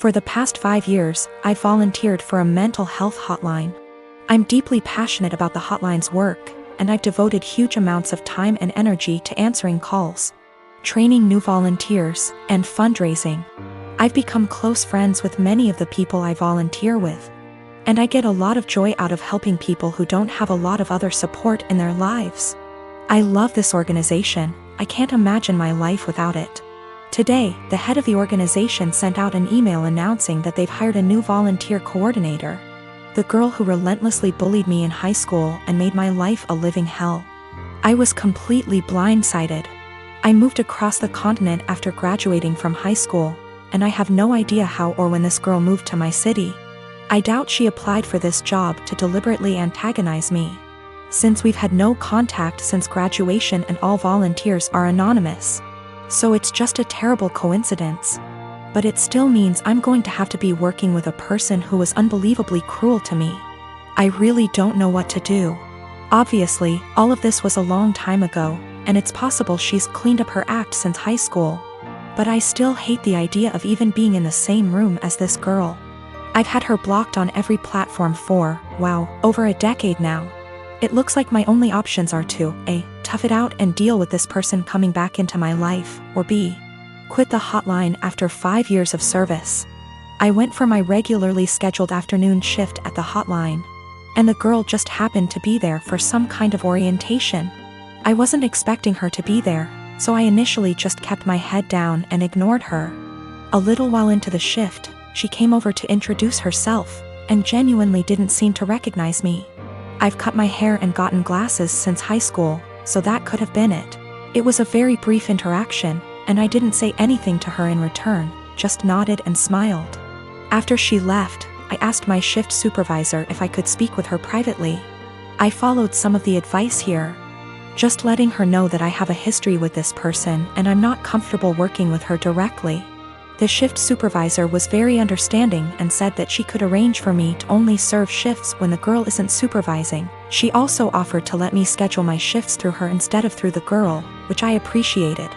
For the past 5 years, I've volunteered for a mental health hotline. I'm deeply passionate about the hotline's work, and I've devoted huge amounts of time and energy to answering calls, training new volunteers, and fundraising. I've become close friends with many of the people I volunteer with, and I get a lot of joy out of helping people who don't have a lot of other support in their lives. I love this organization. I can't imagine my life without it. Today, the head of the organization sent out an email announcing that they've hired a new volunteer coordinator, the girl who relentlessly bullied me in high school and made my life a living hell. I was completely blindsided. I moved across the continent after graduating from high school, and I have no idea how or when this girl moved to my city. I doubt she applied for this job to deliberately antagonize me, since we've had no contact since graduation and all volunteers are anonymous. So it's just a terrible coincidence. But it still means I'm going to have to be working with a person who was unbelievably cruel to me. I really don't know what to do. Obviously, all of this was a long time ago, and it's possible she's cleaned up her act since high school. But I still hate the idea of even being in the same room as this girl. I've had her blocked on every platform for, wow, over a decade now. It looks like my only options are to A, tough it out and deal with this person coming back into my life, or B, quit the hotline after 5 years of service. I went for my regularly scheduled afternoon shift at the hotline, and the girl just happened to be there for some kind of orientation. I wasn't expecting her to be there, so I initially just kept my head down and ignored her. A little while into the shift, she came over to introduce herself, and genuinely didn't seem to recognize me. I've cut my hair and gotten glasses since high school, so that could have been it. It was a very brief interaction, and I didn't say anything to her in return, just nodded and smiled. After she left, I asked my shift supervisor if I could speak with her privately. I followed some of the advice here, just letting her know that I have a history with this person and I'm not comfortable working with her directly. The shift supervisor was very understanding and said that she could arrange for me to only serve shifts when the girl isn't supervising. She also offered to let me schedule my shifts through her instead of through the girl, which I appreciated.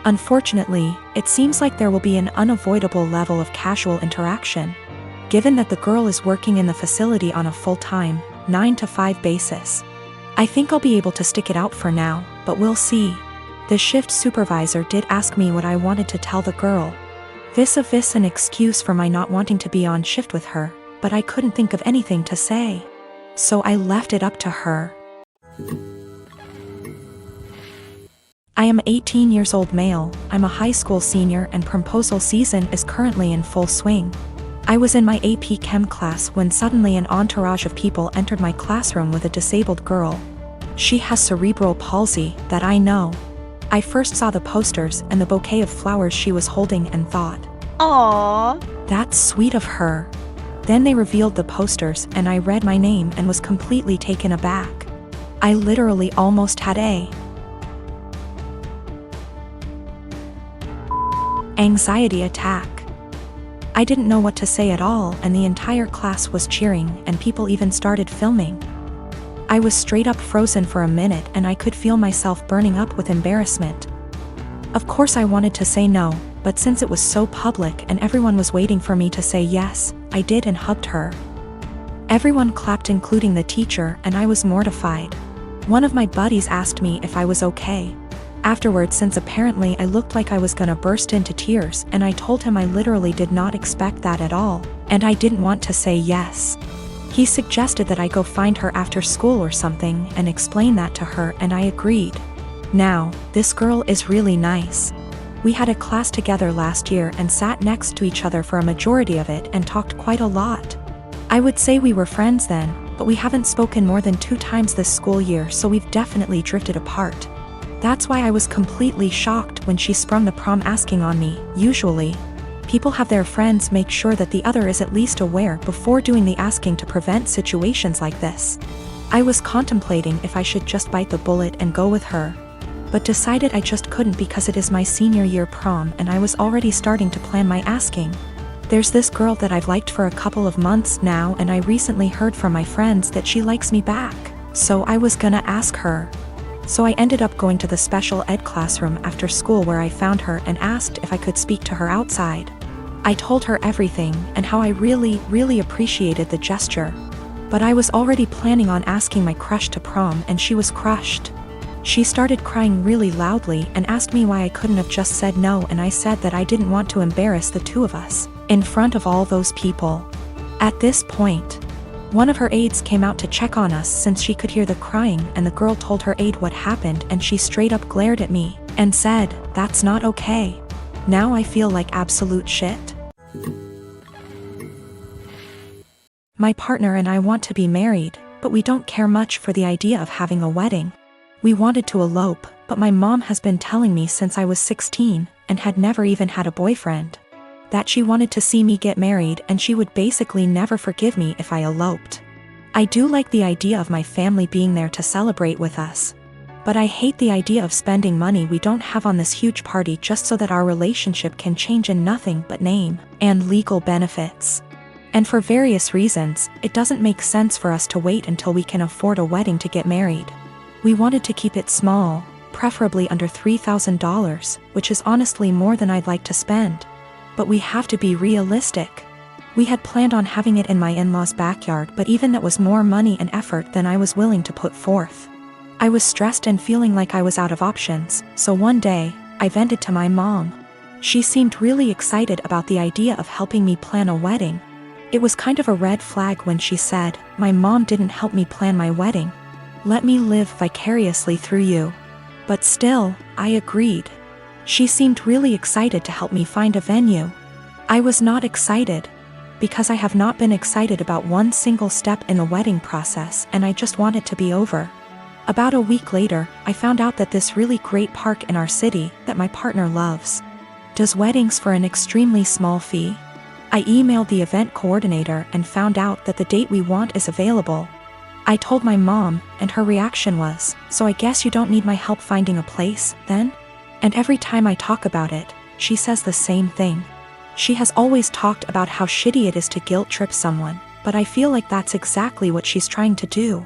Unfortunately, it seems like there will be an unavoidable level of casual interaction, given that the girl is working in the facility on a full-time, 9-to-5 basis. I think I'll be able to stick it out for now, but we'll see. The shift supervisor did ask me what I wanted to tell the girl. Vis-a-vis an excuse for my not wanting to be on shift with her, but I couldn't think of anything to say. So I left it up to her. I am 18 years old male, I'm a high school senior and proposal season is currently in full swing. I was in my AP Chem class when suddenly an entourage of people entered my classroom with a disabled girl. She has cerebral palsy, that I know. I first saw the posters and the bouquet of flowers she was holding and thought, "Aww, that's sweet of her." Then they revealed the posters and I read my name and was completely taken aback. I literally almost had a anxiety attack. I didn't know what to say at all and the entire class was cheering and people even started filming. I was straight up frozen for a minute and I could feel myself burning up with embarrassment. Of course I wanted to say no, but since it was so public and everyone was waiting for me to say yes, I did and hugged her. Everyone clapped including the teacher and I was mortified. One of my buddies asked me if I was okay. Afterwards, since apparently I looked like I was gonna burst into tears, and I told him I literally did not expect that at all, and I didn't want to say yes. He suggested that I go find her after school or something and explain that to her, and I agreed. Now, this girl is really nice. We had a class together last year and sat next to each other for a majority of it and talked quite a lot. I would say we were friends then, but we haven't spoken more than 2 times this school year, so we've definitely drifted apart. That's why I was completely shocked when she sprung the prom asking on me. Usually, people have their friends make sure that the other is at least aware before doing the asking to prevent situations like this. I was contemplating if I should just bite the bullet and go with her, but decided I just couldn't because it is my senior year prom and I was already starting to plan my asking. There's this girl that I've liked for a couple of months now and I recently heard from my friends that she likes me back, so I was gonna ask her. So I ended up going to the special ed classroom after school where I found her and asked if I could speak to her outside. I told her everything and how I really appreciated the gesture. But I was already planning on asking my crush to prom and she was crushed. She started crying really loudly and asked me why I couldn't have just said no, and I said that I didn't want to embarrass the two of us in front of all those people. At this point, one of her aides came out to check on us since she could hear the crying, and the girl told her aide what happened and she straight up glared at me and said, "That's not okay." Now I feel like absolute shit. My partner and I want to be married, but we don't care much for the idea of having a wedding. We wanted to elope, but my mom has been telling me since I was 16 and had never even had a boyfriend that she wanted to see me get married and she would basically never forgive me if I eloped. I do like the idea of my family being there to celebrate with us, but I hate the idea of spending money we don't have on this huge party just so that our relationship can change in nothing but name and legal benefits. And for various reasons, it doesn't make sense for us to wait until we can afford a wedding to get married. We wanted to keep it small, preferably under $3,000, which is honestly more than I'd like to spend. But we have to be realistic. We had planned on having it in my in-laws' backyard, but even that was more money and effort than I was willing to put forth. I was stressed and feeling like I was out of options, so one day, I vented to my mom. She seemed really excited about the idea of helping me plan a wedding. It was kind of a red flag when she said, "My mom didn't help me plan my wedding. Let me live vicariously through you." But still, I agreed. She seemed really excited to help me find a venue. I was not excited, because I have not been excited about one single step in the wedding process, and I just want it to be over. About a week later, I found out that this really great park in our city that my partner loves does weddings for an extremely small fee. I emailed the event coordinator and found out that the date we want is available. I told my mom, and her reaction was, "So I guess you don't need my help finding a place, then?" And every time I talk about it, she says the same thing. She has always talked about how shitty it is to guilt trip someone, but I feel like that's exactly what she's trying to do.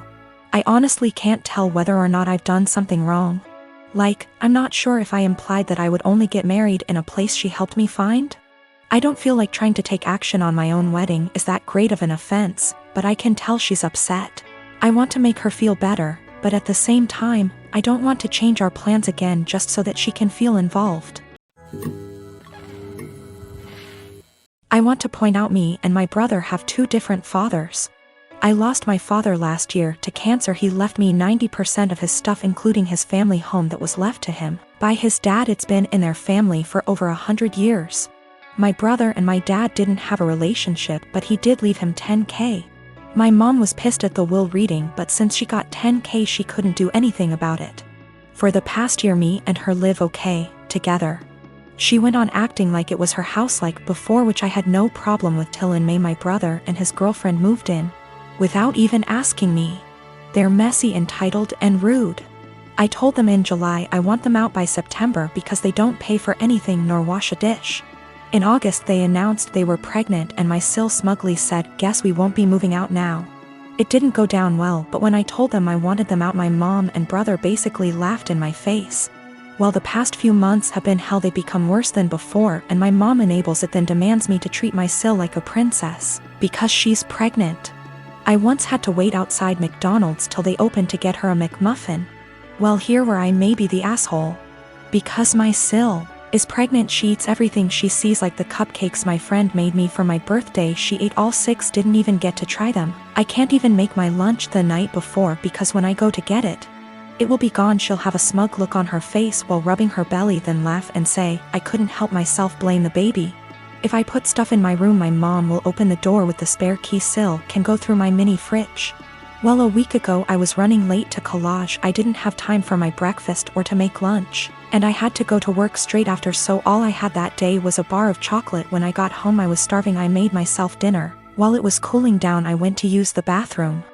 I honestly can't tell whether or not I've done something wrong. Like, I'm not sure if I implied that I would only get married in a place she helped me find. I don't feel like trying to take action on my own wedding is that great of an offense, but I can tell she's upset. I want to make her feel better, but at the same time, I don't want to change our plans again just so that she can feel involved. I want to point out me and my brother have two different fathers. I lost my father last year to cancer. He left me 90% of his stuff, including his family home that was left to him by his dad. It's been in their family for over 100 years. My brother and my dad didn't have a relationship, but he did leave him $10K. My mom was pissed at the will reading, but since she got $10K she couldn't do anything about it. For the past year me and her live okay, together. She went on acting like it was her house like before, which I had no problem with, till in May my brother and his girlfriend moved in, without even asking me. They're messy, entitled, and rude. I told them in July I want them out by September because they don't pay for anything nor wash a dish. In August they announced they were pregnant and my sil smugly said, "Guess we won't be moving out now." It didn't go down well, but when I told them I wanted them out, my mom and brother basically laughed in my face. Well, the past few months have been hell. They become worse than before, and my mom enables it, then demands me to treat my sil like a princess because she's pregnant. I once had to wait outside McDonald's till they opened to get her a McMuffin. Well, here where I may be the asshole. Because my sil is pregnant, she eats everything she sees, like the cupcakes my friend made me for my birthday. She ate all 6, didn't even get to try them. I can't even make my lunch the night before because when I go to get it, it will be gone. She'll have a smug look on her face while rubbing her belly, then laugh and say, "I couldn't help myself, blame the baby." If I put stuff in my room, my mom will open the door with the spare key. Sil can go through my mini fridge. Well, a week ago I was running late to collage. I didn't have time for my breakfast or to make lunch, and I had to go to work straight after, so all I had that day was a bar of chocolate. When I got home I was starving. I made myself dinner. While it was cooling down I went to use the bathroom.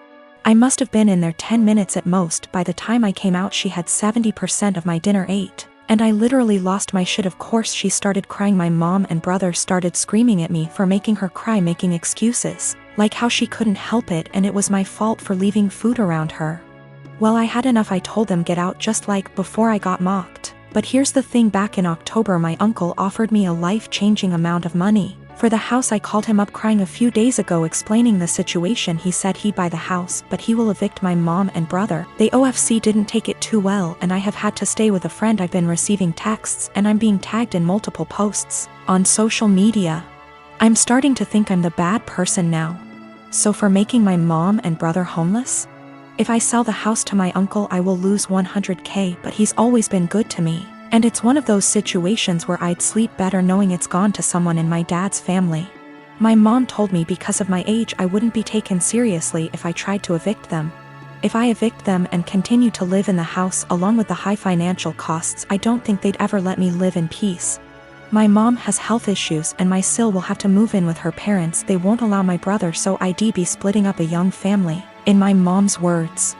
I must have been in there 10 minutes at most. By the time I came out she had 70% of my dinner ate, and I literally lost my shit. Of course she started crying. My mom and brother started screaming at me for making her cry, making excuses, like how she couldn't help it and it was my fault for leaving food around her. Well, I had enough. I told them get out, just like before I got mocked. But here's the thing, back in October my uncle offered me a life-changing amount of money For the house, I called him up crying a few days ago explaining the situation. He said he'd buy the house, but he will evict my mom and brother. The OFC didn't take it too well, and I have had to stay with a friend. I've been receiving texts, and I'm being tagged in multiple posts on social media. I'm starting to think I'm the bad person now. So for making my mom and brother homeless? If I sell the house to my uncle, I will lose 100K, but he's always been good to me. And it's one of those situations where I'd sleep better knowing it's gone to someone in my dad's family. My mom told me because of my age I wouldn't be taken seriously if I tried to evict them. If I evict them and continue to live in the house along with the high financial costs, I don't think they'd ever let me live in peace. My mom has health issues and my sil will have to move in with her parents. They won't allow my brother, so I'd be splitting up a young family. In my mom's words,